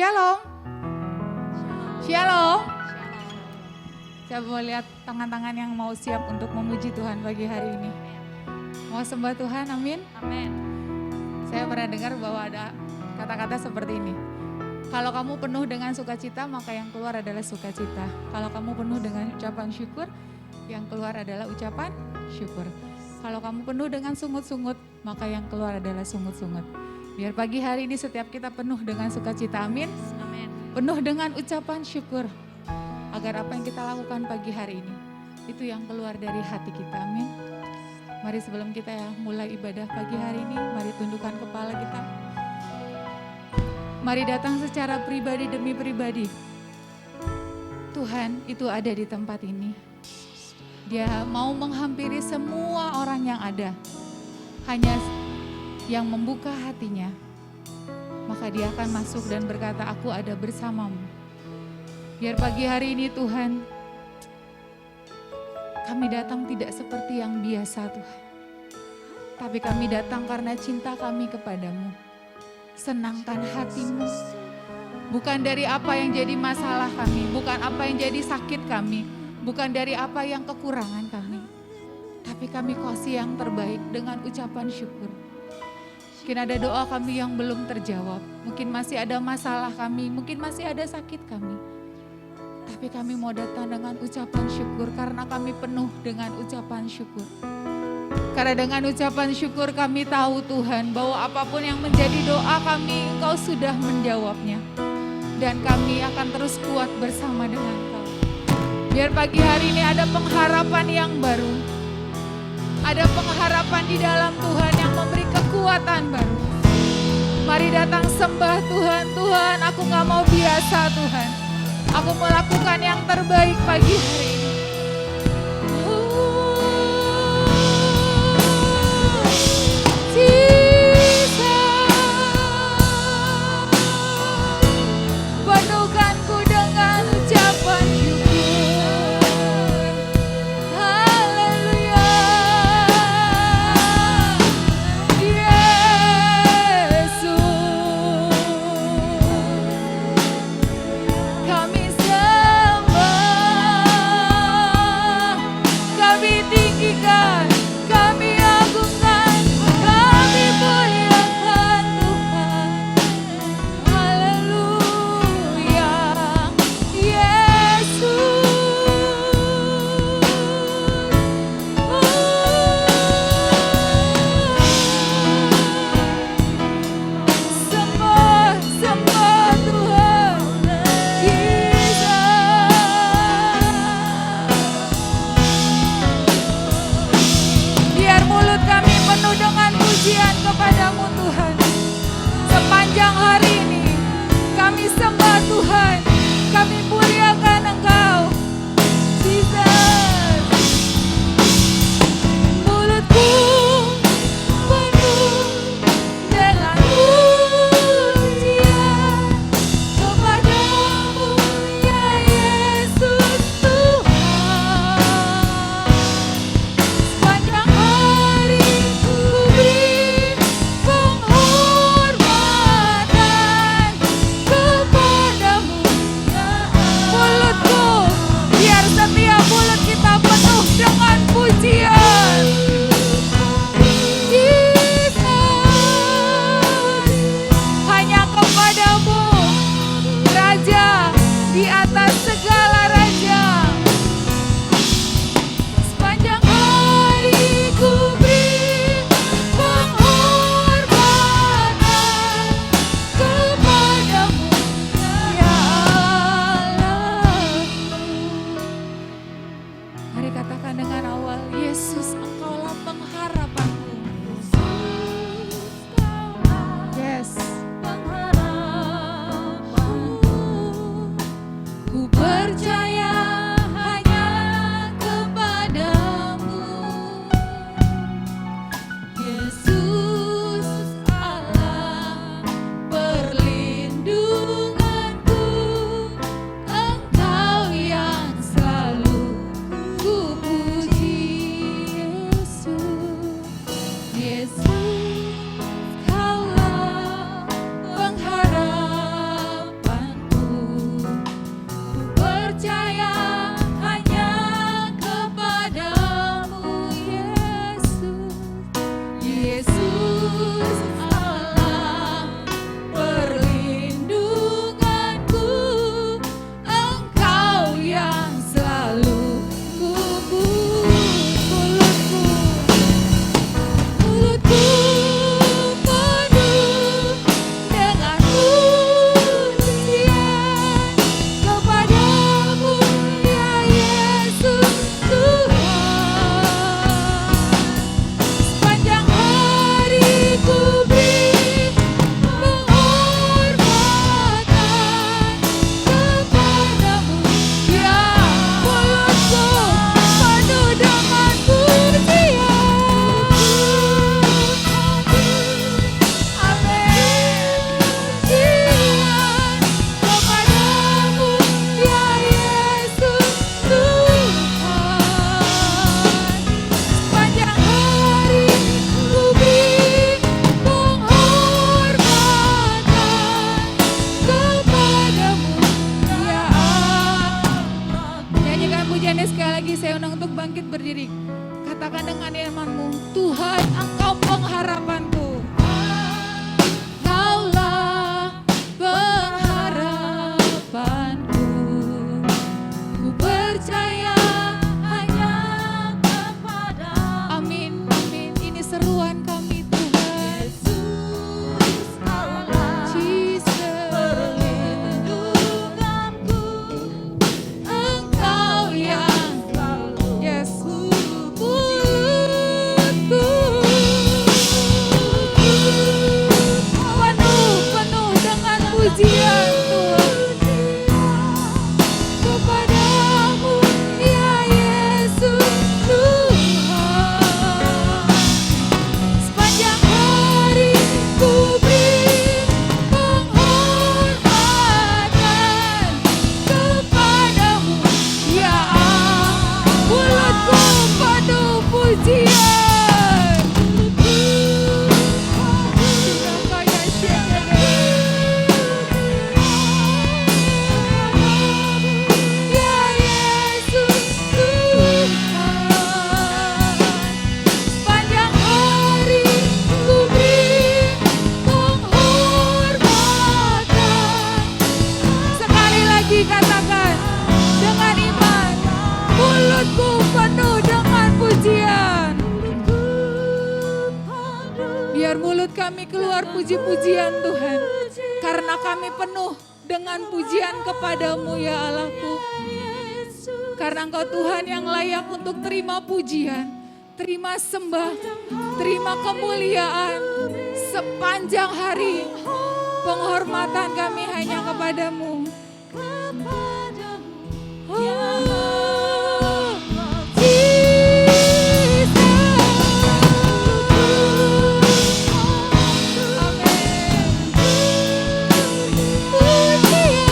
Shalom. Shalom. Saya mau lihat tangan-tangan yang mau siap untuk memuji Tuhan pagi hari ini. Mau sembah Tuhan, amin. Amin. Saya pernah dengar bahwa ada kata-kata seperti ini. Kalau kamu penuh dengan sukacita, maka yang keluar adalah sukacita. Kalau kamu penuh dengan ucapan syukur, yang keluar adalah ucapan syukur. Kalau kamu penuh dengan sungut-sungut, maka yang keluar adalah sungut-sungut. Biar pagi hari ini setiap kita penuh dengan sukacita, amin. Amin. Penuh dengan ucapan syukur. Agar apa yang kita lakukan pagi hari ini, itu yang keluar dari hati kita, amin. Mari sebelum kita mulai ibadah pagi hari ini, mari tundukkan kepala kita. Mari datang secara pribadi demi pribadi. Tuhan itu ada di tempat ini. Dia mau menghampiri semua orang yang ada. Hanya yang membuka hatinya, maka dia akan masuk dan berkata, aku ada bersamamu. Biar pagi hari ini Tuhan, kami datang tidak seperti yang biasa Tuhan. Tapi kami datang karena cinta kami kepadamu. Senangkan hatimu. Bukan dari apa yang jadi masalah kami, bukan apa yang jadi sakit kami, bukan dari apa yang kekurangan kami. Tapi kami kasih yang terbaik dengan ucapan syukur. Mungkin ada doa kami yang belum terjawab, mungkin masih ada masalah kami, mungkin masih ada sakit kami. Tapi kami mau datang dengan ucapan syukur karena kami penuh dengan ucapan syukur. Karena dengan ucapan syukur kami tahu Tuhan bahwa apapun yang menjadi doa kami, Engkau sudah menjawabnya. Dan kami akan terus kuat bersama dengan Engkau. Biar pagi hari ini ada pengharapan yang baru. Ada pengharapan di dalam Tuhan yang memberi kekuatan baru. Mari datang sembah Tuhan. Tuhan, aku gak mau biasa Tuhan. Aku melakukan yang terbaik pagi hari ini. Penuhkanku dengan ucapan syukur. Haleluya. Yesus, kami sembah, kami tinggikan, kami agungkan, kami muliakan Tuhan. Haleluya, Yesus. Sembah, sembah Tuhan, biar mulut kami penuh dengan pujian kepadamu Tuhan. Sepanjang hari ini kami sembah Tuhan, kami muliakan Engkau, Jesus. Mulutku penuh dengan pujian kepadamu ya Yesus Tuhan. Sepanjang hari ku beri penghormatan firman iman-Mu, Tuhan Engkau pengharapanku. Kaulah pengharapanku. Ku percaya hanya kepada. Amin, amin. Ini seruan kami Tuhan. Yesus Allah, Jesus, perlindunganku. Engkau yang yes, mulutku penuh dengan pujian Tuhan kepadamu ya Yesus Tuhan. Sepanjang hari ku beri penghormatan kepadamu ya Allah. Mulutku penuh pujian. Ya Yesus Tuhan. Sepanjang hari ku beri penghormatan. Sekali lagi katakan dengan iman. Mulutku penuh dengan pujian. Biar mulut kami keluar puji-pujian Tuhan. Karena kami penuh dengan pujian kepadamu ya Allahku. Karena Engkau Tuhan yang layak untuk terima pujian, terima sembah, terima kemuliaan sepanjang hari. Penghormatan kami hanya kepadamu. Oh, Jesus. Amin. Pujian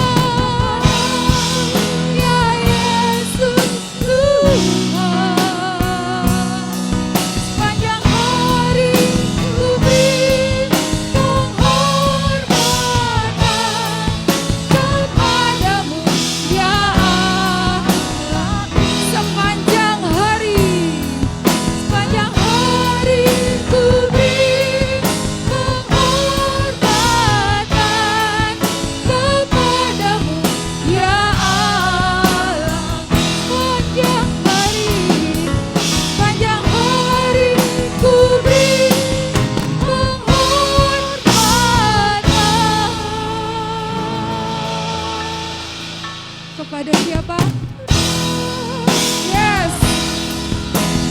ya Yesus Tuhan. Sepanjang hari ku beri penghormatan kepadamu ya Allah. Sepanjang hari ku beri penghormatan kepadamu ya Allah. Sepanjang hari ku beri penghormatan kepada siapa? Yes,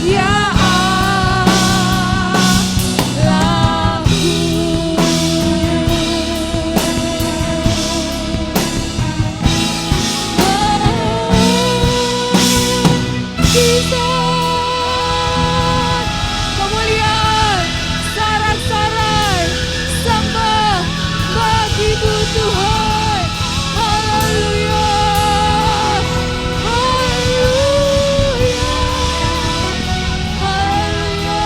ya Allahku. Bisa kemuliaan, sorak-sorai, sembah bagi-Mu Tuhan. Haleluya, haleluya, haleluya.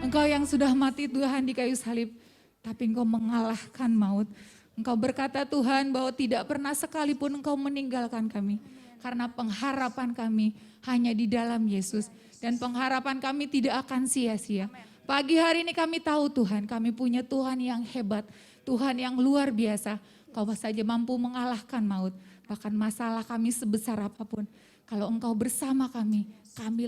Engkau yang sudah mati Tuhan di kayu salib, tapi Engkau mengalahkan maut. Engkau berkata Tuhan bahwa tidak pernah sekalipun Engkau meninggalkan kami. Karena pengharapan kami hanya di dalam Yesus. Dan pengharapan kami tidak akan sia-sia. Pagi hari ini kami tahu Tuhan, kami punya Tuhan yang hebat. Tuhan yang luar biasa. Kau saja mampu mengalahkan maut. Bahkan masalah kami sebesar apapun. Kalau Engkau bersama kami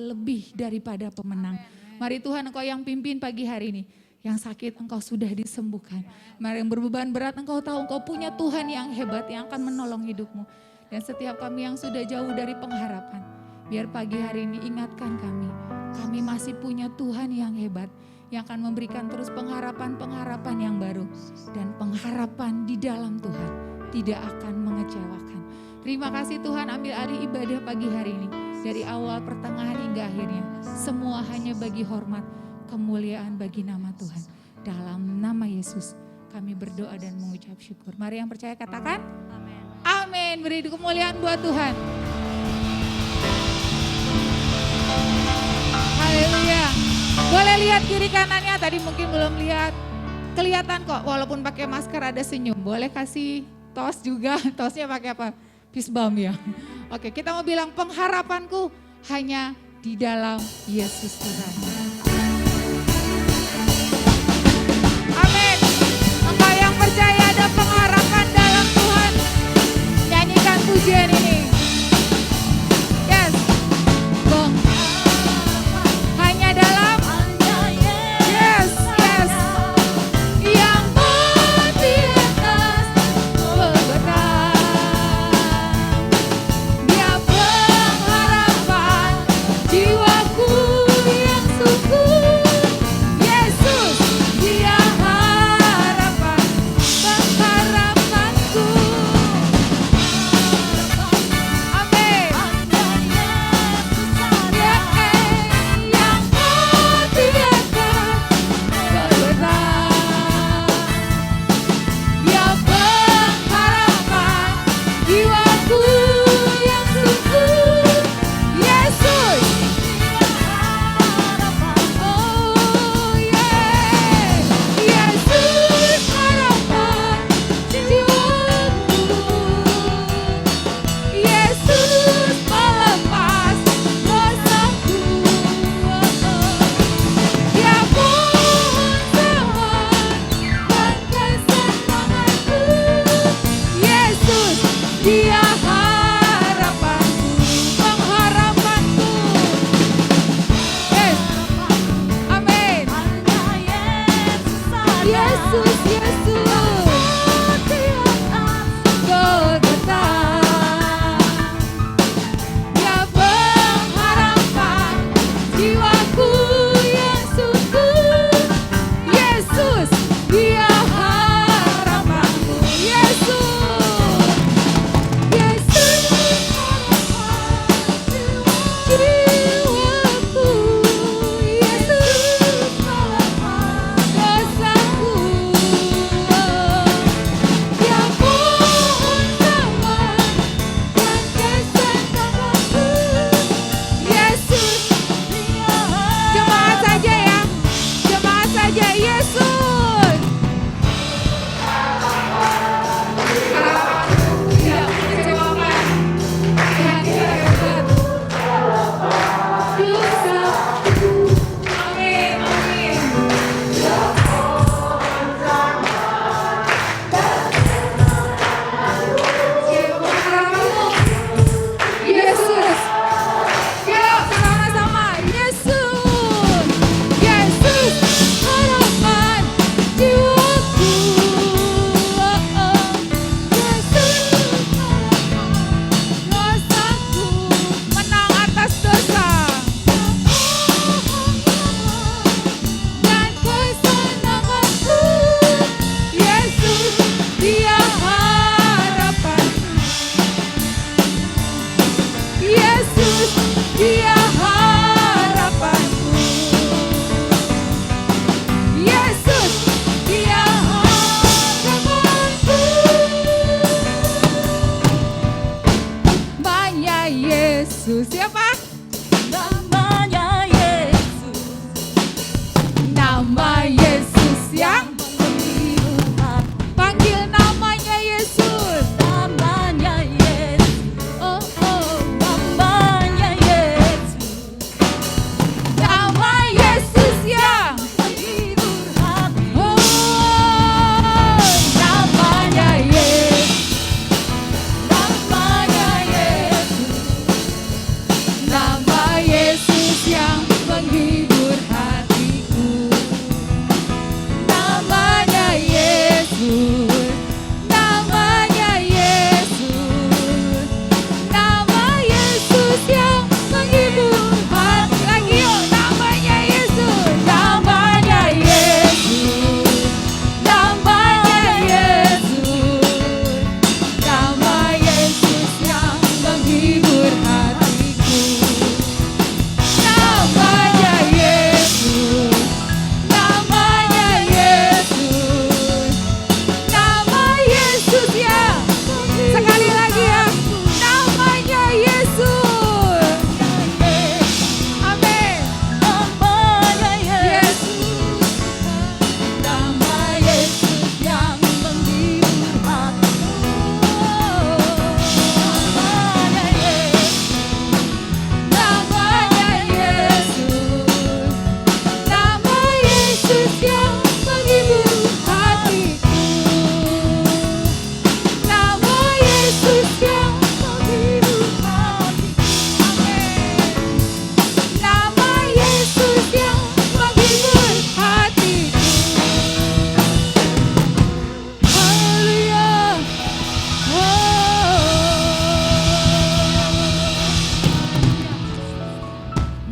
lebih daripada pemenang. Mari Tuhan Engkau yang pimpin pagi hari ini. Yang sakit Engkau sudah disembuhkan. Mari yang berbeban berat Engkau tahu Engkau punya Tuhan yang hebat yang akan menolong hidupmu. Dan setiap kami yang sudah jauh dari pengharapan, biar pagi hari ini ingatkan kami masih punya Tuhan yang hebat. Yang akan memberikan terus pengharapan-pengharapan yang baru. Dan pengharapan di dalam Tuhan tidak akan mengecewakan. Terima kasih Tuhan, ambil alih ibadah pagi hari ini. Dari awal, pertengahan hingga akhirnya. Semua hanya bagi hormat. Kemuliaan bagi nama Tuhan. Dalam nama Yesus kami berdoa dan mengucap syukur. Mari yang percaya katakan amin. Amin. Beri kemuliaan buat Tuhan. Haleluya. Boleh lihat kiri kanannya, tadi mungkin belum lihat. Kelihatan kok walaupun pakai masker ada senyum. Boleh kasih tos juga, tosnya pakai apa? Fisbam ya. Oke, kita mau bilang pengharapanku hanya di dalam Yesus Tuhan. Amin. Engkau yang percaya ada pengharapan dalam Tuhan, nyanyikan pujian ini. Yes. Bang. Hanya dalam yes, yes. Yang mati atas kebenaran. Dia pengharapan jiwaku yang sungguh. Yesus, dia harapan pengharapanku.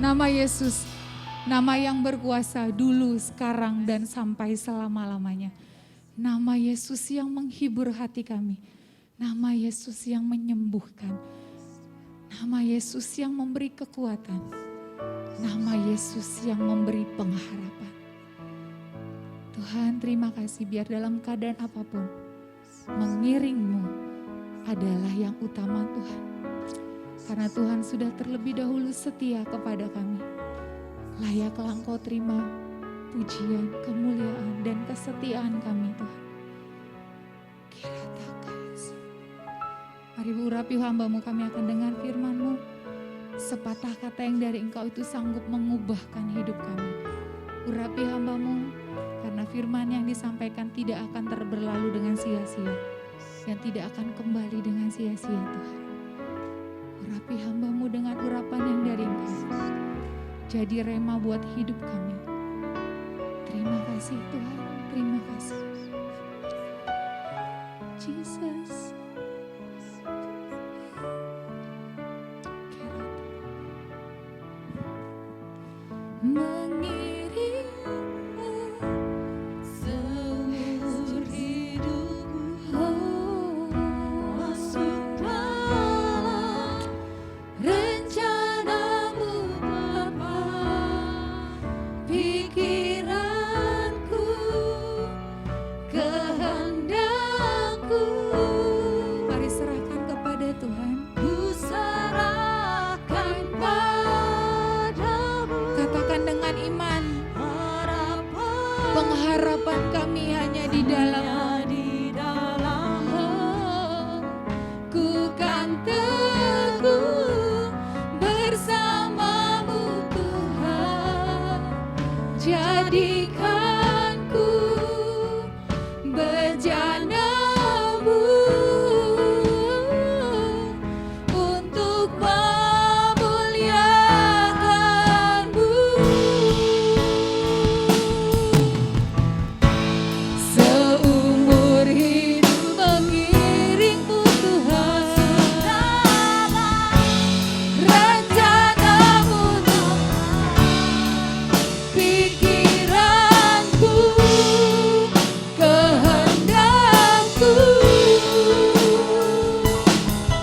Nama Yesus, nama yang berkuasa dulu, sekarang, dan sampai selama-lamanya. Nama Yesus yang menghibur hati kami. Nama Yesus yang menyembuhkan. Nama Yesus yang memberi kekuatan. Nama Yesus yang memberi pengharapan. Tuhan, terima kasih biar dalam keadaan apapun, mengiringmu adalah yang utama Tuhan. Karena Tuhan sudah terlebih dahulu setia kepada kami. Layaklah Engkau terima pujian, kemuliaan, dan kesetiaan kami Tuhan. Mari urapi hamba-Mu, kami akan dengar firman-Mu. Sepatah kata yang dari Engkau itu sanggup mengubahkan hidup kami. Urapi hamba-Mu, karena firman yang disampaikan tidak akan berlalu dengan sia-sia. Yang tidak akan kembali dengan sia-sia Tuhan. Urapi hamba-Mu dengan urapan yang dari Engkau. Jadi rema buat hidup kami. Terima kasih Tuhan, terima kasih. Jesus. Mengiringmu seumur hidupku, masuk dalam rencana-Mu Bapa. Pikiranku, kehendakku, mari serahkan kepada Tuhan. Ku serahkan padamu. Katakan dengan iman, pengharapan kami hanya di dalam-Mu. Ku kan teguh bersama-Mu Tuhan. Jadikan ku bejana-Mu untuk memuliakan-Mu. Seumur hidup mengiring-Mu Tuhan. Rencana-Mu Tuhan. Pikiranku, kehendakku,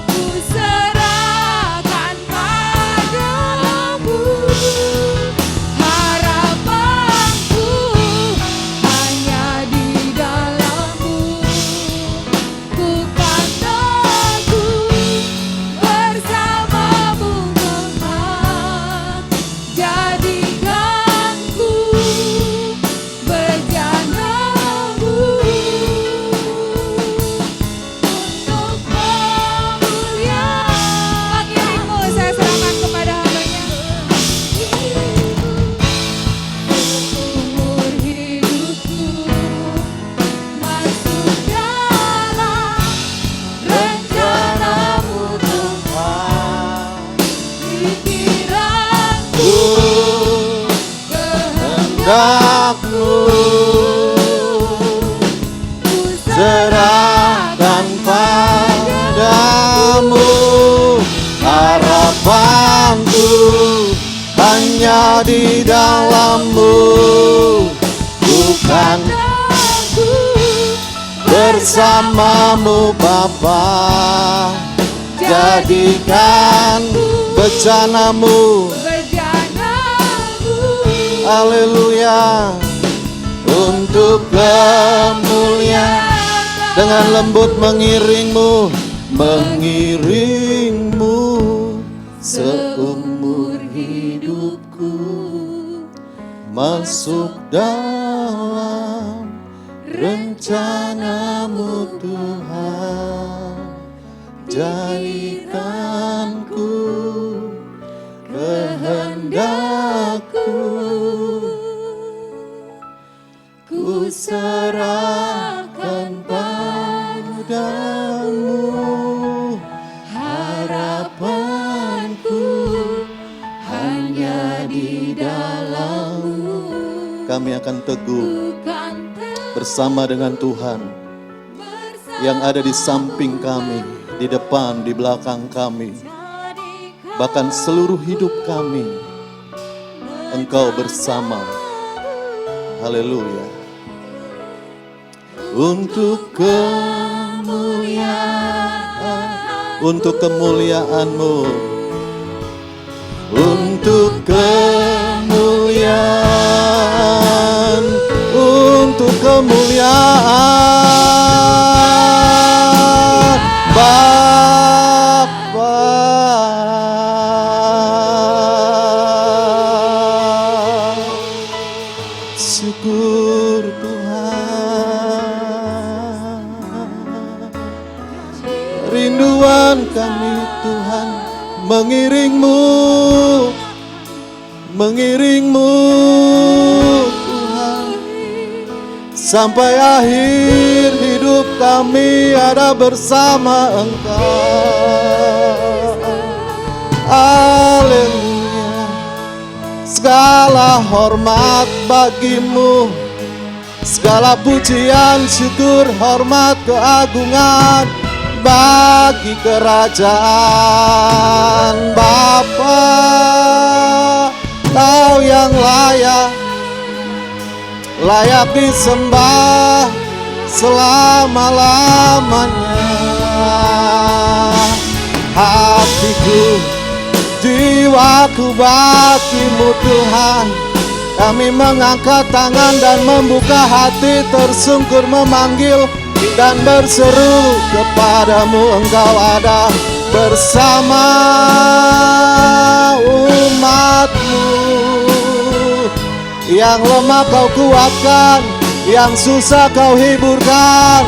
ku serahkan padamu. Harapanku hanya di dalam-Mu. Ku kan teguh bersama-Mu Tuhan. Jadikan ku bejana-Mu untuk memuliakan. Mengiring-Mu saya serahkan kepada hamba-Nya. Umur hidupku masuk dalam rencana-Mu Tuhan. Pikiranku, Kehendakmu ku serahkan padamu. Harapanku hanya di dalam-Mu. Bukan bersama-Mu Bapa. Jadikan bejana-Mu. Haleluya. Untuk kemuliaan, dengan lembut mengiring-Mu, mengiring-Mu seumur hidupku, masuk dalam rencana-Mu Tuhan. Jadikan ku kehendakku, ku serahkan padamu. Harapanku hanya di dalam-Mu. Kami akan teguh bersama dengan Tuhan yang ada di samping kami, di depan, di belakang kami. Bahkan seluruh hidup kami Engkau bersama. Haleluya. Untuk kemuliaan-Mu, untuk kemuliaan, untuk kemuliaan Bapa. Syukur Tuhan, rinduan kami Tuhan mengiring-Mu, mengiring-Mu Tuhan, sampai akhir hidup kami ada bersama Engkau. Haleluya. Segala hormat bagi-Mu, segala pujian, syukur, hormat, keagungan bagi kerajaan Bapa. Kau yang layak disembah selama-lamanya. Hatiku, jiwaku bagi-Mu Tuhan. Kami mengangkat tangan dan membuka hati, tersungkur memanggil dan berseru kepadamu. Engkau ada bersama umat-Mu. Yang lemah Kau kuatkan, yang susah Kau hiburkan,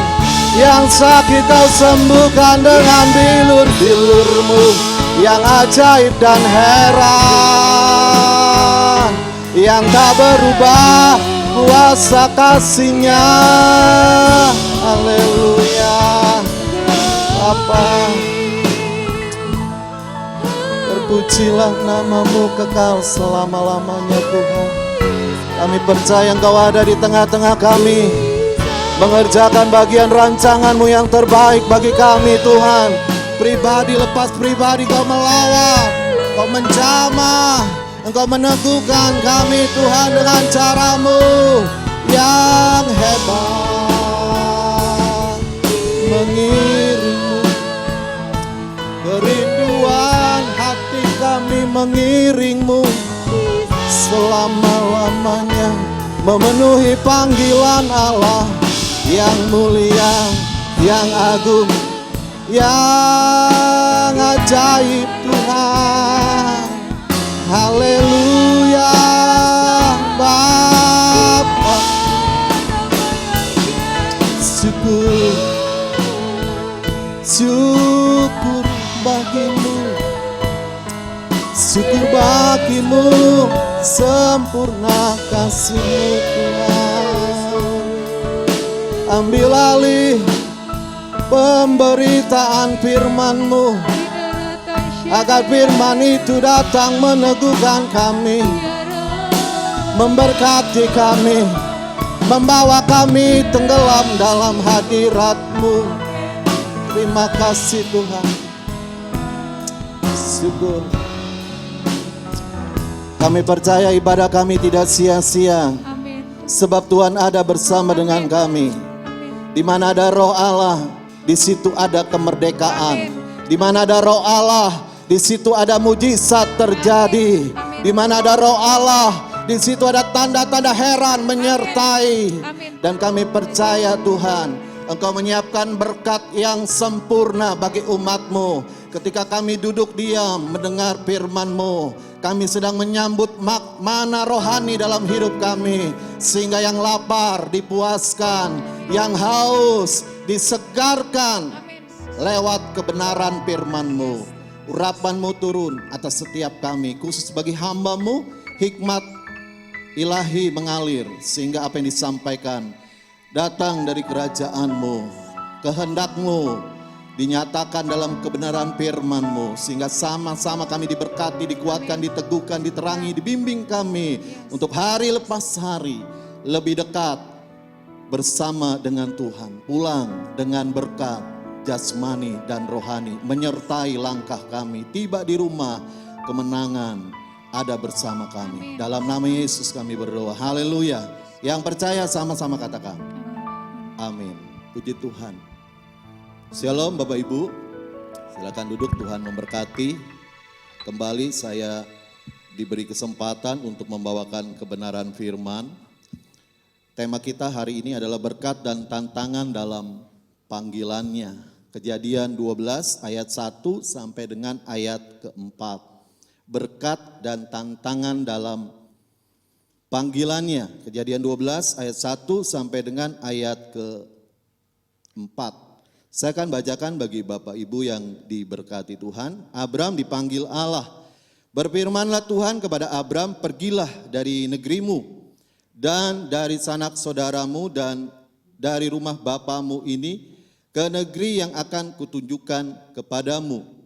yang sakit Kau sembuhkan dengan bilur-bilur-Mu yang ajaib dan heran, yang tak berubah kuasa kasih-Nya. Haleluya. Bapa, terpujilah nama-Mu kekal selama-lamanya Tuhan. Kami percaya Engkau ada di tengah-tengah kami, mengerjakan bagian rancangan-Mu yang terbaik bagi kami Tuhan. Pribadi lepas pribadi Kau melawat, Kau menjamah, Engkau meneguhkan kami Tuhan dengan cara-Mu yang hebat. Mengiring-Mu, kerinduan hati kami mengiring-Mu selama-lamanya, memenuhi panggilan Allah yang mulia, yang agung, yang ajaib Tuhan. Haleluya Bapa. Syukur, syukur bagi-Mu, syukur bagi-Mu, sempurna kasih-Mu Tuhan. Ambil alih pemberitaan firman-Mu, agar firman itu datang meneguhkan kami, memberkati kami, membawa kami tenggelam dalam hadirat-Mu. Terima kasih Tuhan. Syukur. Kami percaya ibadah kami tidak sia-sia, sebab Tuhan ada bersama dengan kami. Di mana ada Roh Allah, di situ ada kemerdekaan. Di mana ada Roh Allah, di situ ada mujizat terjadi. Di mana ada Roh Allah, di situ ada tanda-tanda heran menyertai. Dan kami percaya Tuhan, Engkau menyiapkan berkat yang sempurna bagi umat-Mu. Ketika kami duduk diam mendengar firman-Mu, kami sedang menyambut mana rohani dalam hidup kami. Sehingga yang lapar dipuaskan, yang haus disegarkan lewat kebenaran firman-Mu. Urapan-Mu turun atas setiap kami, khusus bagi hamba-Mu, hikmat ilahi mengalir, sehingga apa yang disampaikan datang dari kerajaan-Mu. Kehendak-Mu dinyatakan dalam kebenaran firman-Mu, sehingga sama-sama kami diberkati, dikuatkan, diteguhkan, diterangi, dibimbing kami untuk hari lepas hari lebih dekat bersama dengan Tuhan, pulang dengan berkat jasmani dan rohani menyertai langkah kami, tiba di rumah kemenangan, ada bersama kami. Dalam nama Yesus kami berdoa. Haleluya. Yang percaya sama-sama katakan. Amin. Puji Tuhan. Shalom Bapak Ibu. Silakan duduk, Tuhan memberkati. Kembali saya diberi kesempatan untuk membawakan kebenaran firman. Tema kita hari ini adalah berkat dan tantangan dalam panggilannya. Kejadian 12 ayat 1 sampai dengan ayat keempat. Berkat dan tantangan dalam panggilannya. Kejadian 12 ayat 1 sampai dengan ayat keempat. Saya akan bacakan bagi Bapak Ibu yang diberkati Tuhan. Abram dipanggil Allah. Berfirmanlah Tuhan kepada Abram, pergilah dari negerimu dan dari sanak saudaramu dan dari rumah bapamu ini ke negeri yang akan kutunjukkan kepadamu.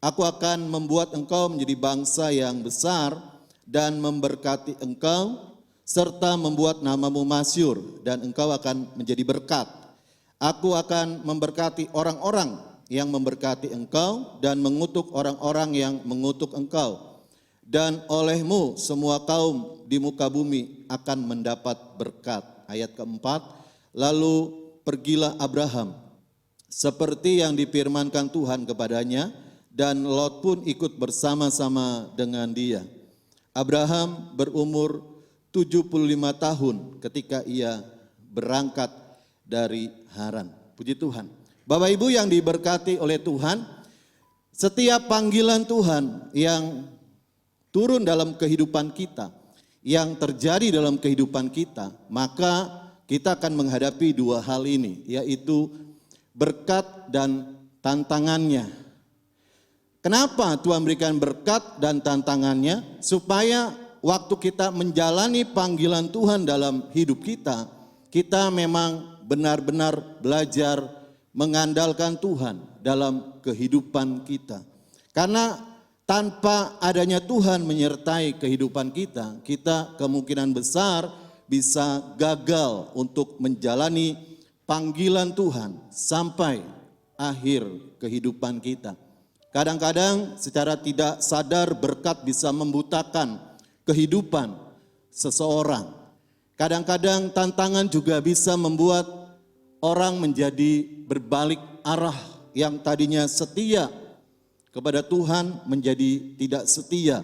Aku akan membuat engkau menjadi bangsa yang besar dan memberkati engkau serta membuat namamu masyhur dan engkau akan menjadi berkat. Aku akan memberkati orang-orang yang memberkati engkau dan mengutuk orang-orang yang mengutuk engkau. Dan olehmu semua kaum di muka bumi akan mendapat berkat. Ayat keempat, lalu pergilah Abraham seperti yang difirmankan Tuhan kepadanya, dan Lot pun ikut bersama-sama dengan dia. Abraham berumur 75 tahun ketika ia berangkat dari Haran. Puji Tuhan. Bapak Ibu yang diberkati oleh Tuhan, setiap panggilan Tuhan yang turun dalam kehidupan kita, yang terjadi dalam kehidupan kita, maka kita akan menghadapi dua hal ini, yaitu berkat dan tantangannya. Kenapa Tuhan berikan berkat dan tantangannya? Supaya waktu kita menjalani panggilan Tuhan dalam hidup kita, kita memang benar-benar belajar mengandalkan Tuhan dalam kehidupan kita. Karena tanpa adanya Tuhan menyertai kehidupan kita, kita kemungkinan besar bisa gagal untuk menjalani panggilan Tuhan sampai akhir kehidupan kita. Kadang-kadang secara tidak sadar berkat bisa membutakan kehidupan seseorang. Kadang-kadang tantangan juga bisa membuat orang menjadi berbalik arah, yang tadinya setia kepada Tuhan menjadi tidak setia.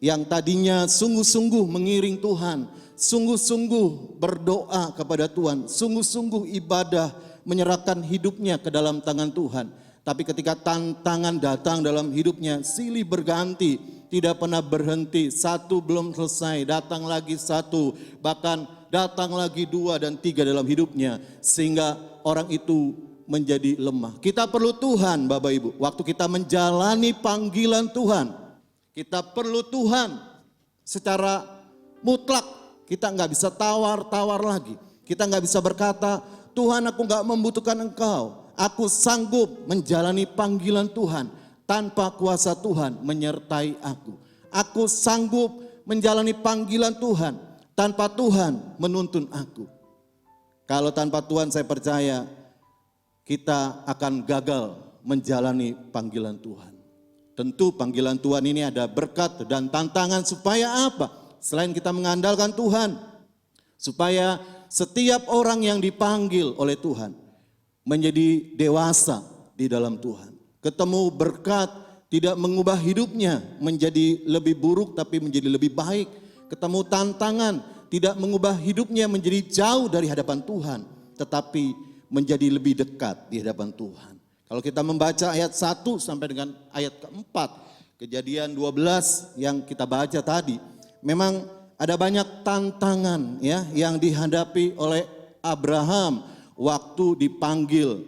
Yang tadinya sungguh-sungguh mengiring Tuhan, sungguh-sungguh berdoa kepada Tuhan, sungguh-sungguh ibadah, menyerahkan hidupnya ke dalam tangan Tuhan. Tapi ketika tantangan datang dalam hidupnya, silih berganti, tidak pernah berhenti. Satu belum selesai, datang lagi satu, bahkan datang lagi dua dan tiga dalam hidupnya. Sehingga orang itu menjadi lemah. Kita perlu Tuhan Bapak Ibu. Waktu kita menjalani panggilan Tuhan, kita perlu Tuhan secara mutlak. Kita nggak bisa tawar-tawar lagi. Kita nggak bisa berkata, Tuhan aku nggak membutuhkan engkau. Aku sanggup menjalani panggilan Tuhan tanpa kuasa Tuhan menyertai aku. Aku sanggup menjalani panggilan Tuhan tanpa Tuhan menuntun aku. Kalau tanpa Tuhan saya percaya kita akan gagal menjalani panggilan Tuhan. Tentu panggilan Tuhan ini ada berkat dan tantangan supaya apa? Selain kita mengandalkan Tuhan, supaya setiap orang yang dipanggil oleh Tuhan menjadi dewasa di dalam Tuhan. Ketemu berkat tidak mengubah hidupnya menjadi lebih buruk tapi menjadi lebih baik. Ketemu tantangan tidak mengubah hidupnya menjadi jauh dari hadapan Tuhan, tetapi menjadi lebih dekat di hadapan Tuhan. Kalau kita membaca ayat 1 sampai dengan ayat keempat, Kejadian 12 yang kita baca tadi, memang ada banyak tantangan ya yang dihadapi oleh Abraham waktu dipanggil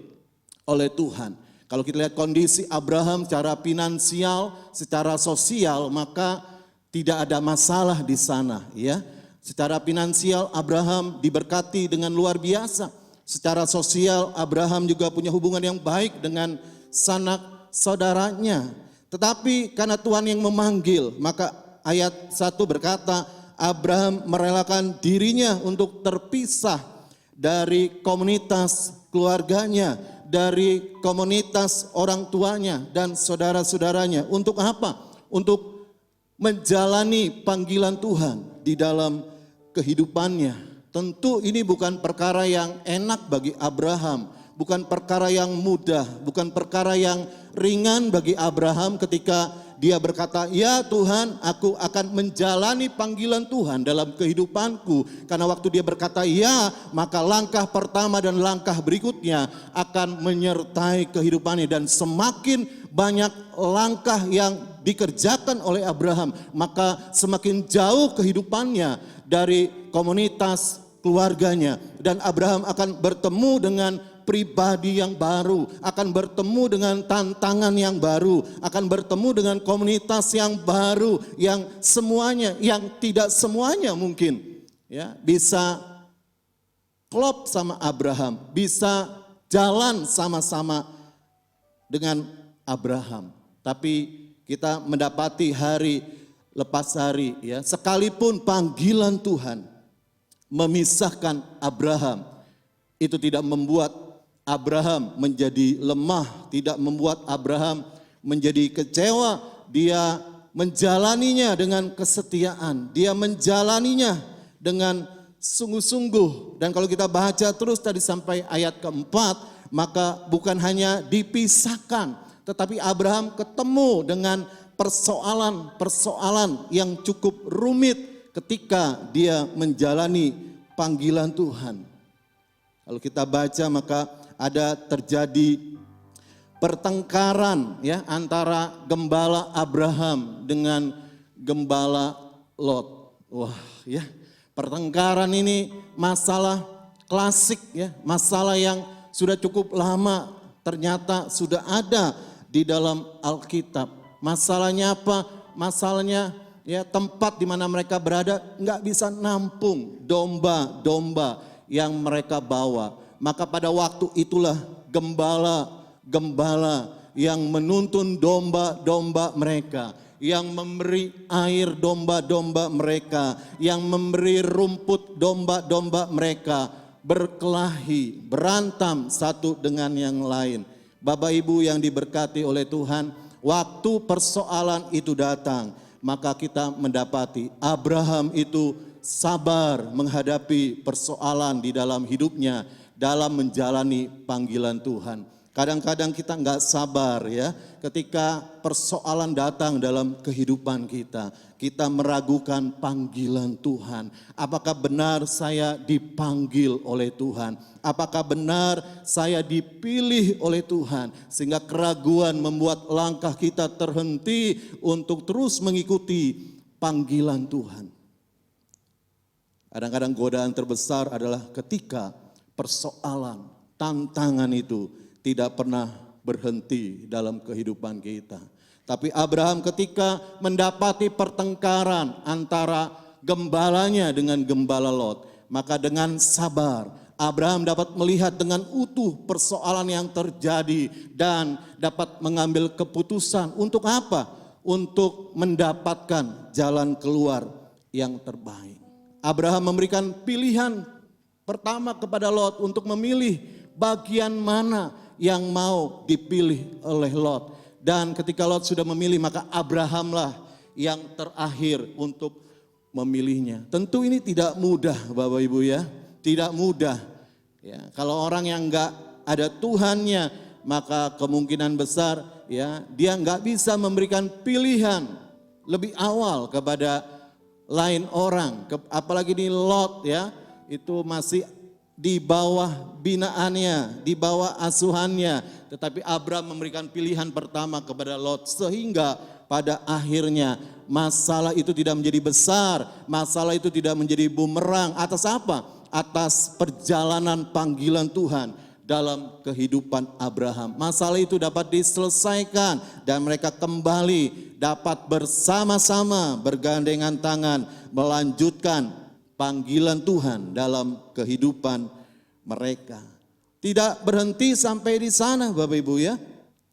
oleh Tuhan. Kalau kita lihat kondisi Abraham secara finansial, secara sosial, maka tidak ada masalah di sana ya. Secara finansial Abraham diberkati dengan luar biasa. Secara sosial Abraham juga punya hubungan yang baik dengan sanak saudaranya. Tetapi karena Tuhan yang memanggil, maka ayat 1 berkata Abraham merelakan dirinya untuk terpisah dari komunitas keluarganya, dari komunitas orang tuanya dan saudara-saudaranya. Untuk apa? Untuk menjalani panggilan Tuhan di dalam kehidupannya. Tentu ini bukan perkara yang enak bagi Abraham, bukan perkara yang mudah, bukan perkara yang ringan bagi Abraham ketika dia berkata, "Ya Tuhan, aku akan menjalani panggilan Tuhan dalam kehidupanku." Karena waktu dia berkata "ya", maka langkah pertama dan langkah berikutnya akan menyertai kehidupannya. Dan semakin banyak langkah yang dikerjakan oleh Abraham, maka semakin jauh kehidupannya dari komunitas keluarganya. Dan Abraham akan bertemu dengan pribadi yang baru, akan bertemu dengan tantangan yang baru, akan bertemu dengan komunitas yang baru, yang semuanya, yang tidak semuanya mungkin ya bisa klop sama Abraham, bisa jalan sama-sama dengan Abraham. Tapi kita mendapati hari lepas hari ya, sekalipun panggilan Tuhan memisahkan Abraham, itu tidak membuat Abraham menjadi lemah, tidak membuat Abraham menjadi kecewa. Dia menjalaninya dengan kesetiaan, dia menjalaninya dengan sungguh-sungguh. Dan kalau kita baca terus tadi sampai ayat keempat, maka bukan hanya dipisahkan, tetapi Abraham ketemu dengan persoalan-persoalan yang cukup rumit ketika dia menjalani panggilan Tuhan. Kalau kita baca maka ada terjadi pertengkaran ya antara gembala Abraham dengan gembala Lot. Wah ya, pertengkaran ini masalah klasik ya, masalah yang sudah cukup lama ternyata sudah ada di dalam Alkitab. Masalahnya apa? Masalahnya ya tempat di mana mereka berada nggak bisa nampung domba-domba yang mereka bawa. Maka pada waktu itulah gembala yang menuntun domba-domba mereka, yang memberi air domba-domba mereka, yang memberi rumput domba-domba mereka, berkelahi, berantam satu dengan yang lain. Bapak Ibu yang diberkati oleh Tuhan, waktu persoalan itu datang, maka kita mendapati Abraham itu sabar menghadapi persoalan di dalam hidupnya, dalam menjalani panggilan Tuhan. Kadang-kadang kita nggak sabar ya, ketika persoalan datang dalam kehidupan kita, kita meragukan panggilan Tuhan. Apakah benar saya dipanggil oleh Tuhan? Apakah benar saya dipilih oleh Tuhan? Sehingga keraguan membuat langkah kita terhenti untuk terus mengikuti panggilan Tuhan. Kadang-kadang godaan terbesar adalah ketika persoalan, tantangan itu tidak pernah berhenti dalam kehidupan kita. Tapi Abraham ketika mendapati pertengkaran antara gembalanya dengan gembala Lot, maka dengan sabar Abraham dapat melihat dengan utuh persoalan yang terjadi dan dapat mengambil keputusan untuk apa? Untuk mendapatkan jalan keluar yang terbaik. Abraham memberikan pilihan pertama kepada Lot untuk memilih bagian mana yang mau dipilih oleh Lot. Dan ketika Lot sudah memilih, maka Abrahamlah yang terakhir untuk memilihnya. Tentu ini tidak mudah Bapak Ibu ya, tidak mudah. Ya, kalau orang yang enggak ada Tuhannya, maka kemungkinan besar ya dia enggak bisa memberikan pilihan lebih awal kepada lain orang. Apalagi di Lot ya, itu masih di bawah binaannya, di bawah asuhannya. Tetapi Abraham memberikan pilihan pertama kepada Lot, sehingga pada akhirnya masalah itu tidak menjadi besar, masalah itu tidak menjadi bumerang. Atas apa? Atas perjalanan panggilan Tuhan dalam kehidupan Abraham. Masalah itu dapat diselesaikan dan mereka kembali dapat bersama-sama bergandengan tangan melanjutkan panggilan Tuhan dalam kehidupan mereka. Tidak berhenti sampai di sana Bapak Ibu ya.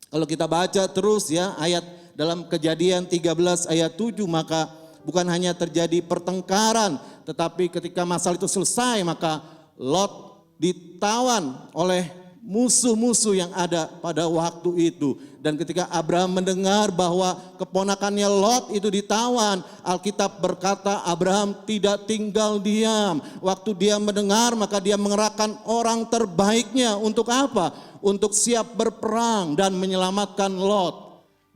Kalau kita baca terus ya ayat dalam Kejadian 13 ayat 7, maka bukan hanya terjadi pertengkaran, tetapi ketika masalah itu selesai maka Lot ditawan oleh musuh-musuh yang ada pada waktu itu. Dan ketika Abraham mendengar bahwa keponakannya Lot itu ditawan, Alkitab berkata Abraham tidak tinggal diam. Waktu dia mendengar, maka dia mengerahkan orang terbaiknya untuk apa? Untuk siap berperang dan menyelamatkan Lot.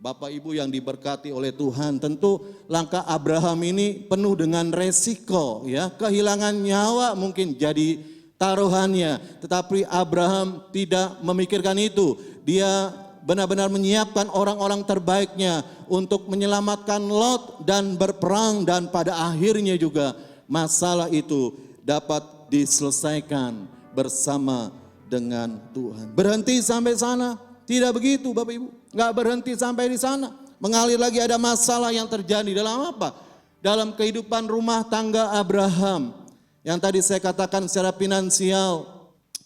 Bapak Ibu yang diberkati oleh Tuhan, tentu langkah Abraham ini penuh dengan resiko, ya, kehilangan nyawa mungkin jadi taruhannya. Tetapi Abraham tidak memikirkan itu. Dia benar-benar menyiapkan orang-orang terbaiknya untuk menyelamatkan Lot dan berperang, dan pada akhirnya juga masalah itu dapat diselesaikan bersama dengan Tuhan. Berhenti sampai sana? Tidak begitu Bapak Ibu. Nggak berhenti sampai di sana. Mengalir lagi, ada masalah yang terjadi dalam apa? Dalam kehidupan rumah tangga Abraham. Yang tadi saya katakan secara finansial,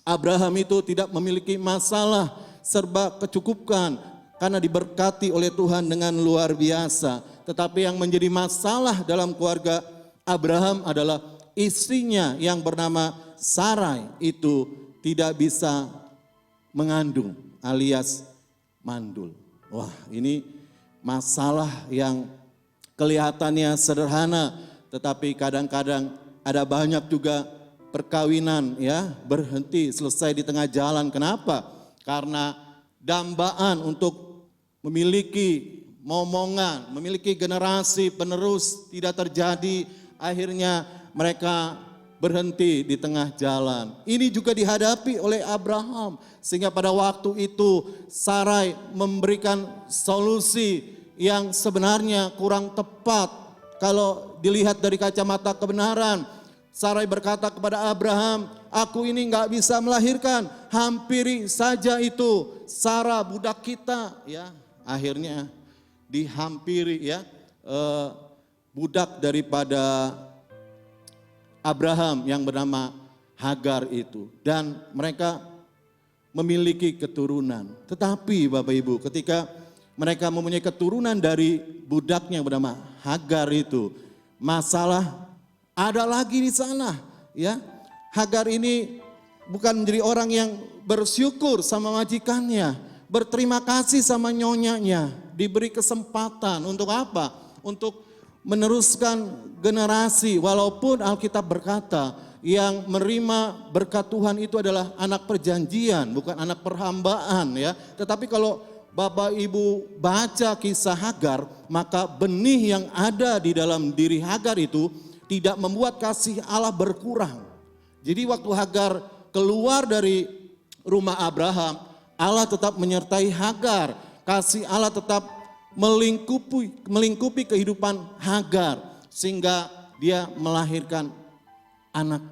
Abraham itu tidak memiliki masalah, serba kecukupan karena diberkati oleh Tuhan dengan luar biasa. Tetapi yang menjadi masalah dalam keluarga Abraham adalah istrinya yang bernama Sarai itu tidak bisa mengandung alias mandul. Wah, ini masalah yang kelihatannya sederhana, tetapi kadang-kadang ada banyak juga perkawinan ya berhenti selesai di tengah jalan. Kenapa? Karena dambaan untuk memiliki momongan, memiliki generasi penerus tidak terjadi, akhirnya mereka berhenti di tengah jalan. Ini juga dihadapi oleh Abraham, sehingga pada waktu itu Sarai memberikan solusi yang sebenarnya kurang tepat kalau dilihat dari kacamata kebenaran. Sarai berkata kepada Abraham, aku ini nggak bisa melahirkan, hampiri saja itu Sarah budak kita, ya. Akhirnya dihampiri ya budak daripada Abraham yang bernama Hagar itu, dan mereka memiliki keturunan. Tetapi Bapak Ibu, ketika mereka mempunyai keturunan dari budaknya yang bernama Hagar itu, masalah ada lagi di sana, ya. Hagar ini bukan menjadi orang yang bersyukur sama majikannya, berterima kasih sama nyonyanya, diberi kesempatan untuk apa? Untuk meneruskan generasi, walaupun Alkitab berkata yang menerima berkat Tuhan itu adalah anak perjanjian, bukan anak perhambaan, ya. Tetapi kalau Bapak Ibu baca kisah Hagar, maka benih yang ada di dalam diri Hagar itu tidak membuat kasih Allah berkurang. Jadi waktu Hagar keluar dari rumah Abraham, Allah tetap menyertai Hagar, kasih Allah tetap melingkupi kehidupan Hagar, sehingga dia melahirkan anak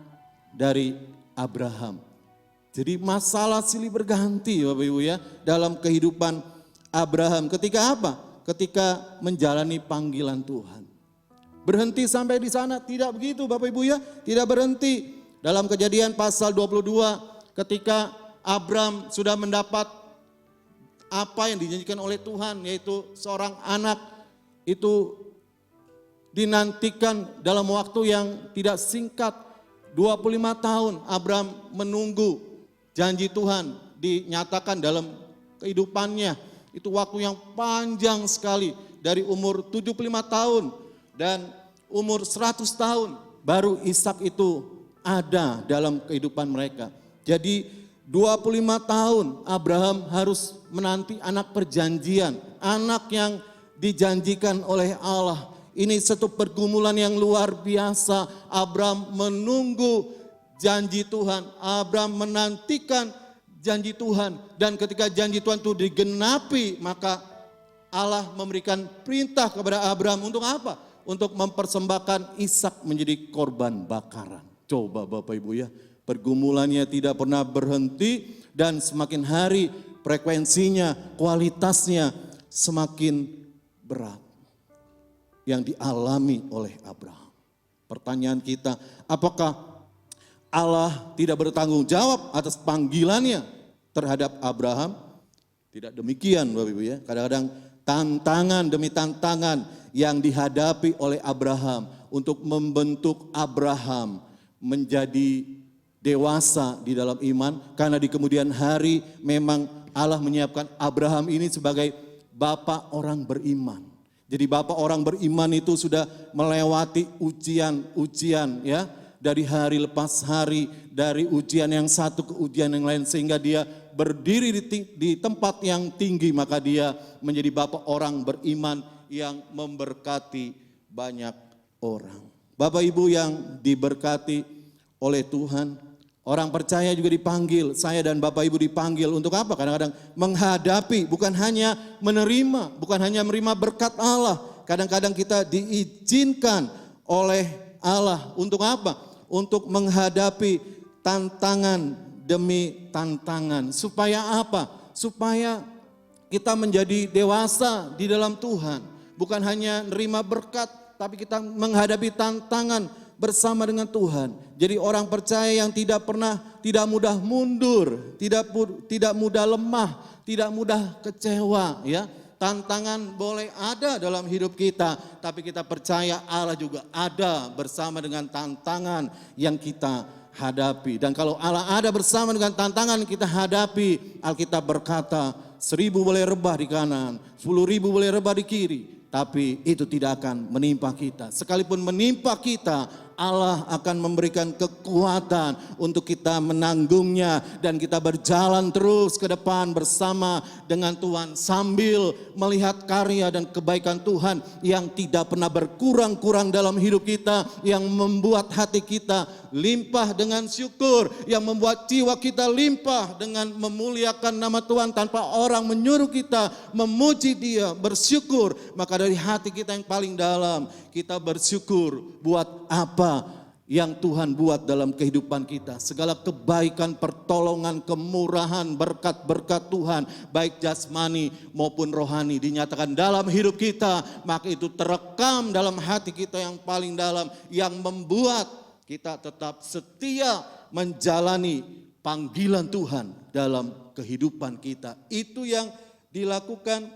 dari Abraham. Jadi masalah silih berganti Bapak Ibu ya dalam kehidupan Abraham. Ketika apa? Ketika menjalani panggilan Tuhan. Berhenti sampai di sana? Tidak begitu Bapak Ibu ya, tidak berhenti. Dalam Kejadian pasal 22 ketika Abram sudah mendapat apa yang dijanjikan oleh Tuhan, yaitu seorang anak, itu dinantikan dalam waktu yang tidak singkat, 25 tahun Abram menunggu janji Tuhan dinyatakan dalam kehidupannya. Itu waktu yang panjang sekali, dari umur 75 tahun dan umur 100 tahun baru Ishak itu ada dalam kehidupan mereka. Jadi 25 tahun Abraham harus menanti anak perjanjian, anak yang dijanjikan oleh Allah. Ini satu pergumulan yang luar biasa. Abraham menunggu janji Tuhan, Abraham menantikan janji Tuhan, dan ketika janji Tuhan itu digenapi, maka Allah memberikan perintah kepada Abraham untuk apa? Untuk mempersembahkan Ishak menjadi korban bakaran. Coba Bapak Ibu ya, pergumulannya tidak pernah berhenti, dan semakin hari frekuensinya, kualitasnya semakin berat yang dialami oleh Abraham. Pertanyaan kita, apakah Allah tidak bertanggung jawab atas panggilannya terhadap Abraham? Tidak demikian Bapak Ibu ya. Kadang-kadang tantangan demi tantangan yang dihadapi oleh Abraham untuk membentuk Abraham menjadi dewasa di dalam iman, karena di kemudian hari memang Allah menyiapkan Abraham ini sebagai bapak orang beriman. Jadi bapak orang beriman itu sudah melewati ujian-ujian ya, dari hari lepas hari, dari ujian yang satu ke ujian yang lain, sehingga dia berdiri di tempat yang tinggi, maka dia menjadi bapak orang beriman yang memberkati banyak orang. Bapak Ibu yang diberkati oleh Tuhan, orang percaya juga dipanggil, saya dan Bapak Ibu dipanggil untuk apa? Kadang-kadang menghadapi, bukan hanya menerima, bukan hanya menerima berkat Allah. Kadang-kadang kita diizinkan oleh Allah untuk apa? Untuk menghadapi tantangan demi tantangan. Supaya apa? Supaya kita menjadi dewasa di dalam Tuhan. Bukan hanya menerima berkat, tapi kita menghadapi tantangan bersama dengan Tuhan. Jadi orang percaya yang tidak mudah mundur, tidak mudah lemah, tidak mudah kecewa ya. Tantangan boleh ada dalam hidup kita, tapi kita percaya Allah juga ada bersama dengan tantangan yang kita hadapi. Dan kalau Allah ada bersama dengan tantangan yang kita hadapi, Alkitab berkata 1000 boleh rebah di kanan, 10.000 boleh rebah di kiri, tapi itu tidak akan menimpa kita. Sekalipun menimpa kita, Allah akan memberikan kekuatan untuk kita menanggungnya dan kita berjalan terus ke depan bersama dengan Tuhan sambil melihat karya dan kebaikan Tuhan yang tidak pernah berkurang-kurang dalam hidup kita, yang membuat hati kita limpah dengan syukur, yang membuat jiwa kita limpah dengan memuliakan nama Tuhan tanpa orang menyuruh kita memuji Dia, bersyukur. Maka dari hati kita yang paling dalam kita bersyukur buat apa yang Tuhan buat dalam kehidupan kita. Segala kebaikan, pertolongan, kemurahan, berkat-berkat Tuhan, baik jasmani maupun rohani dinyatakan dalam hidup kita, maka itu terekam dalam hati kita yang paling dalam, yang membuat kita tetap setia menjalani panggilan Tuhan dalam kehidupan kita. Itu yang dilakukan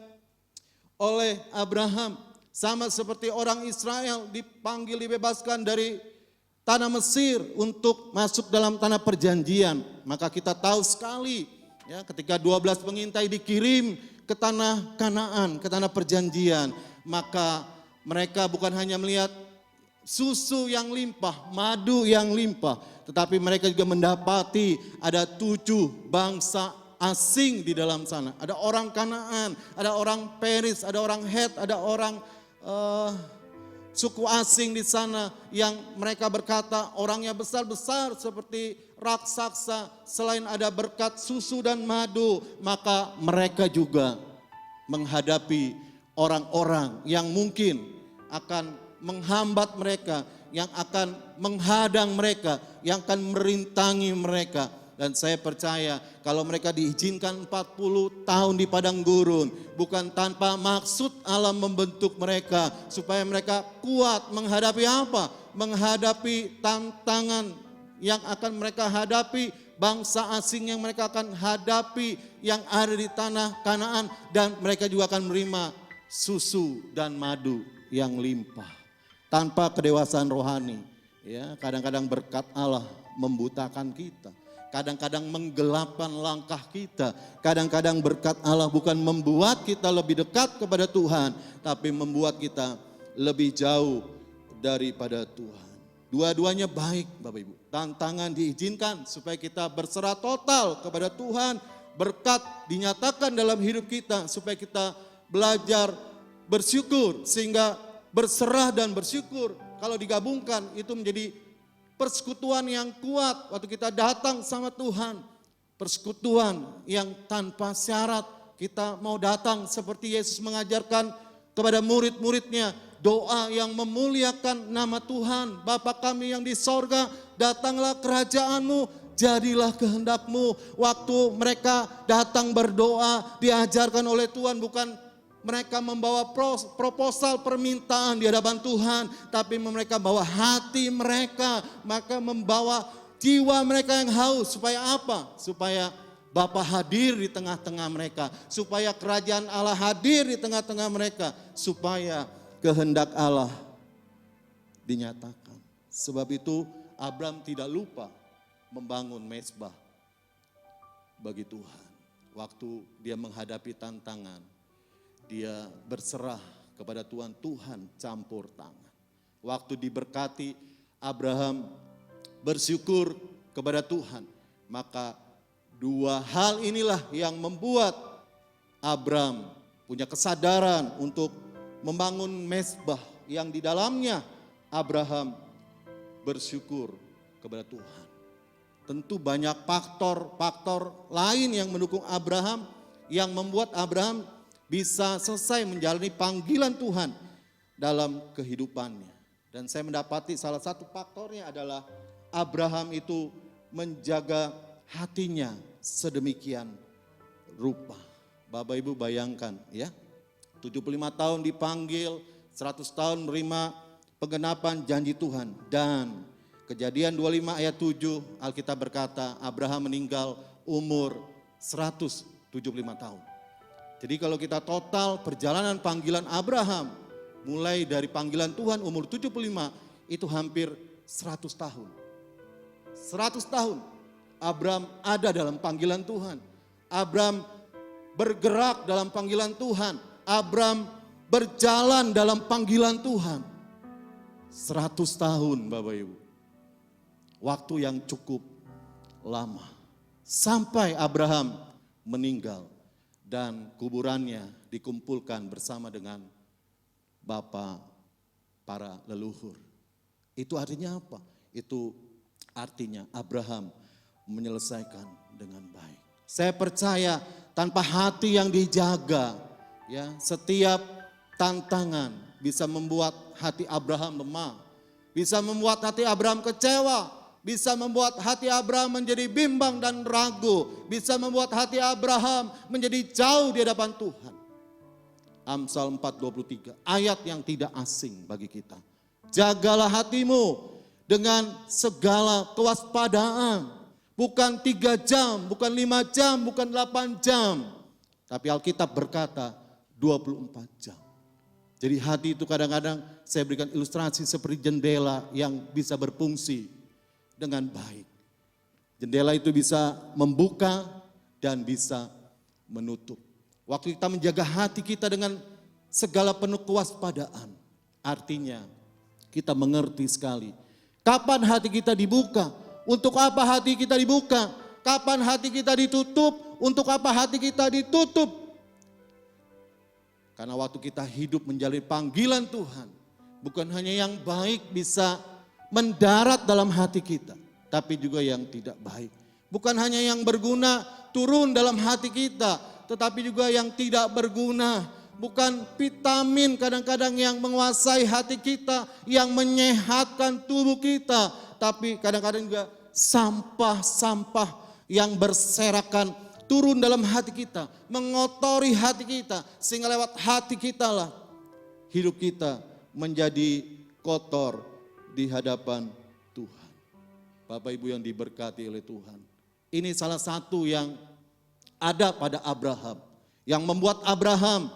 oleh Abraham. Sama seperti orang Israel dipanggil, dibebaskan dari tanah Mesir untuk masuk dalam tanah perjanjian. Maka kita tahu sekali ya, ketika 12 pengintai dikirim ke tanah Kanaan, ke tanah perjanjian, maka mereka bukan hanya melihat susu yang limpah, madu yang limpah, tetapi mereka juga mendapati ada 7 bangsa asing di dalam sana. Ada orang Kanaan, ada orang Peris, ada orang Het, ada orang suku asing di sana yang mereka berkata orangnya besar-besar seperti raksasa. Selain ada berkat susu dan madu, maka mereka juga menghadapi orang-orang yang mungkin akan menghambat mereka, yang akan menghadang mereka, yang akan merintangi mereka. Dan saya percaya kalau mereka diizinkan 40 tahun di padang gurun, bukan tanpa maksud Allah membentuk mereka supaya mereka kuat menghadapi apa? Menghadapi tantangan yang akan mereka hadapi, bangsa asing yang mereka akan hadapi yang ada di tanah Kanaan, dan mereka juga akan menerima susu dan madu yang limpah. Tanpa kedewasaan rohani, ya, kadang-kadang berkat Allah membutakan kita. Kadang-kadang menggelapkan langkah kita. Kadang-kadang berkat Allah bukan membuat kita lebih dekat kepada Tuhan, tapi membuat kita lebih jauh daripada Tuhan. Dua-duanya baik Bapak Ibu. Tantangan diizinkan supaya kita berserah total kepada Tuhan. Berkat dinyatakan dalam hidup kita supaya kita belajar bersyukur, sehingga berserah dan bersyukur kalau digabungkan itu menjadi persekutuan yang kuat waktu kita datang sama Tuhan. Persekutuan yang tanpa syarat. Kita mau datang seperti Yesus mengajarkan kepada murid-muridnya. Doa yang memuliakan nama Tuhan. Bapa kami yang di sorga, datanglah kerajaan-Mu, jadilah kehendak-Mu. Waktu mereka datang berdoa, diajarkan oleh Tuhan, bukan mereka membawa proposal permintaan di hadapan Tuhan, tapi mereka bawa hati mereka, maka membawa jiwa mereka yang haus. Supaya apa? Supaya Bapa hadir di tengah-tengah mereka, supaya kerajaan Allah hadir di tengah-tengah mereka, supaya kehendak Allah dinyatakan. Sebab itu Abraham tidak lupa membangun mezbah bagi Tuhan. Waktu dia menghadapi tantangan, dia berserah kepada Tuhan, Tuhan campur tangan. Waktu diberkati, Abraham bersyukur kepada Tuhan. Maka dua hal inilah yang membuat Abraham punya kesadaran untuk membangun mezbah yang di dalamnya Abraham bersyukur kepada Tuhan. Tentu banyak faktor lain yang mendukung Abraham, yang membuat Abraham bisa selesai menjalani panggilan Tuhan dalam kehidupannya. Dan saya mendapati salah satu faktornya adalah Abraham itu menjaga hatinya sedemikian rupa. Bapak Ibu bayangkan ya, 75 tahun dipanggil, 100 tahun menerima penggenapan janji Tuhan. Dan Kejadian 25 ayat 7 Alkitab berkata Abraham meninggal umur 175 tahun. Jadi kalau kita total perjalanan panggilan Abraham mulai dari panggilan Tuhan umur 75 itu hampir 100 tahun. 100 tahun Abraham ada dalam panggilan Tuhan. Abraham bergerak dalam panggilan Tuhan. Abraham berjalan dalam panggilan Tuhan. 100 tahun Bapak Ibu. Waktu yang cukup lama. Sampai Abraham meninggal dan kuburannya dikumpulkan bersama dengan bapa para leluhur. Itu artinya apa? Itu artinya Abraham menyelesaikan dengan baik. Saya percaya tanpa hati yang dijaga, ya, setiap tantangan bisa membuat hati Abraham lemah, bisa membuat hati Abraham kecewa, bisa membuat hati Abraham menjadi bimbang dan ragu, bisa membuat hati Abraham menjadi jauh di hadapan Tuhan. Amsal 4:23, ayat yang tidak asing bagi kita. Jagalah hatimu dengan segala kewaspadaan. Bukan 3 jam, bukan 5 jam, bukan 8 jam. Tapi Alkitab berkata 24 jam. Jadi hati itu kadang-kadang saya berikan ilustrasi seperti jendela yang bisa berfungsi dengan baik. Jendela itu bisa membuka dan bisa menutup. Waktu kita menjaga hati kita dengan segala penuh kewaspadaan, artinya kita mengerti sekali kapan hati kita dibuka, untuk apa hati kita dibuka, kapan hati kita ditutup, untuk apa hati kita ditutup. Karena waktu kita hidup menjalani panggilan Tuhan, bukan hanya yang baik bisa mendarat dalam hati kita, tapi juga yang tidak baik. Bukan hanya yang berguna turun dalam hati kita, tetapi juga yang tidak berguna. Bukan vitamin kadang-kadang yang menguasai hati kita, yang menyehatkan tubuh kita, tapi kadang-kadang juga sampah-sampah yang berserakan turun dalam hati kita, mengotori hati kita, sehingga lewat hati kita lah hidup kita menjadi kotor di hadapan Tuhan. Bapak Ibu yang diberkati oleh Tuhan, ini salah satu yang ada pada Abraham, yang membuat Abraham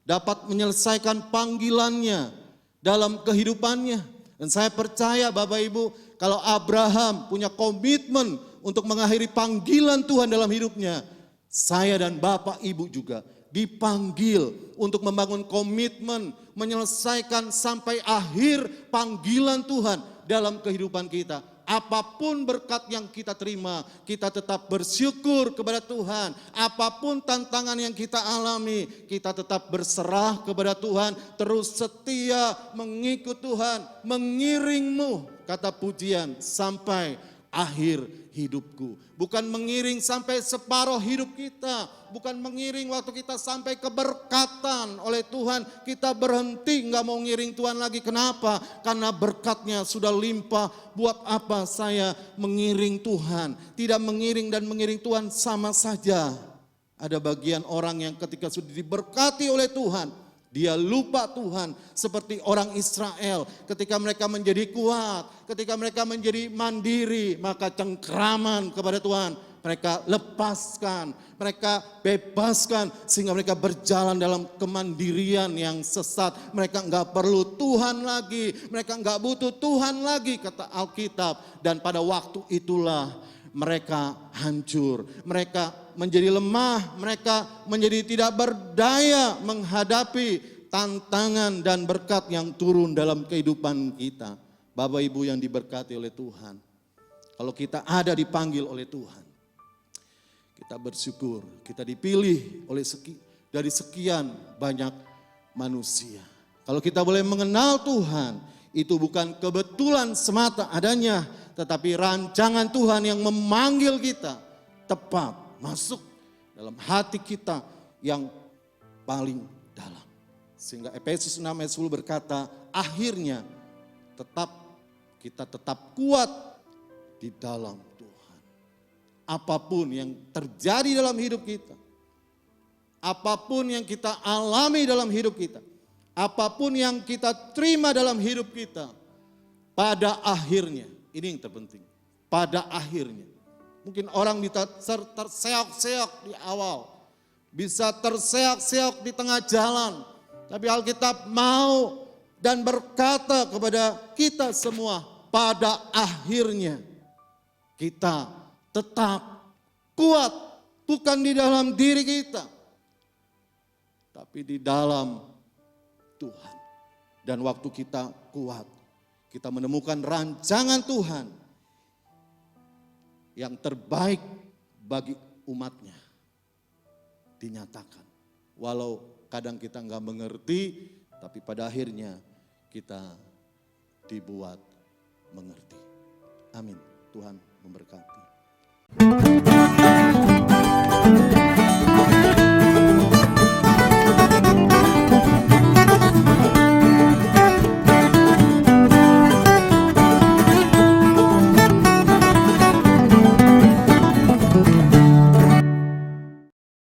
dapat menyelesaikan panggilannya dalam kehidupannya. Dan saya percaya Bapak Ibu, kalau Abraham punya komitmen untuk mengakhiri panggilan Tuhan dalam hidupnya, saya dan Bapak Ibu juga dipanggil untuk membangun komitmen, menyelesaikan sampai akhir panggilan Tuhan dalam kehidupan kita. Apapun berkat yang kita terima, kita tetap bersyukur kepada Tuhan. Apapun tantangan yang kita alami, kita tetap berserah kepada Tuhan. Terus setia mengikut Tuhan, mengiringmu, kata pujian, sampai akhir hidupku. Bukan mengiring sampai separuh hidup kita. Bukan mengiring waktu kita sampai keberkatan oleh Tuhan. Kita berhenti gak mau ngiring Tuhan lagi. Kenapa? Karena berkatnya sudah limpah. Buat apa saya mengiring Tuhan? Tidak mengiring dan mengiring Tuhan sama saja. Ada bagian orang yang ketika sudah diberkati oleh Tuhan, dia lupa Tuhan, seperti orang Israel ketika mereka menjadi kuat, ketika mereka menjadi mandiri, maka cengkraman kepada Tuhan mereka lepaskan, mereka bebaskan, sehingga mereka berjalan dalam kemandirian yang sesat. Mereka enggak perlu Tuhan lagi, mereka enggak butuh Tuhan lagi, kata Alkitab. Dan pada waktu itulah mereka hancur, mereka menjadi lemah, mereka menjadi tidak berdaya menghadapi tantangan dan berkat yang turun dalam kehidupan kita. Bapak Ibu yang diberkati oleh Tuhan, kalau kita ada dipanggil oleh Tuhan, kita bersyukur, kita dipilih dari sekian banyak manusia. Kalau kita boleh mengenal Tuhan, itu bukan kebetulan semata adanya, tetapi rancangan Tuhan yang memanggil kita tepat masuk dalam hati kita yang paling dalam. Sehingga Efesus 6 ayat 10 berkata, akhirnya kita tetap kuat di dalam Tuhan. Apapun yang terjadi dalam hidup kita, apapun yang kita alami dalam hidup kita, apapun yang kita terima dalam hidup kita, pada akhirnya, ini yang terpenting, pada akhirnya. Mungkin orang bisa terseok-seok di awal, bisa terseok-seok di tengah jalan, tapi Alkitab mau dan berkata kepada kita semua, pada akhirnya kita tetap kuat, bukan di dalam diri kita, tapi di dalam Tuhan. Dan waktu kita kuat, kita menemukan rancangan Tuhan yang terbaik bagi umatnya dinyatakan. Walau kadang kita nggak mengerti, tapi pada akhirnya kita dibuat mengerti. Amin. Tuhan memberkati.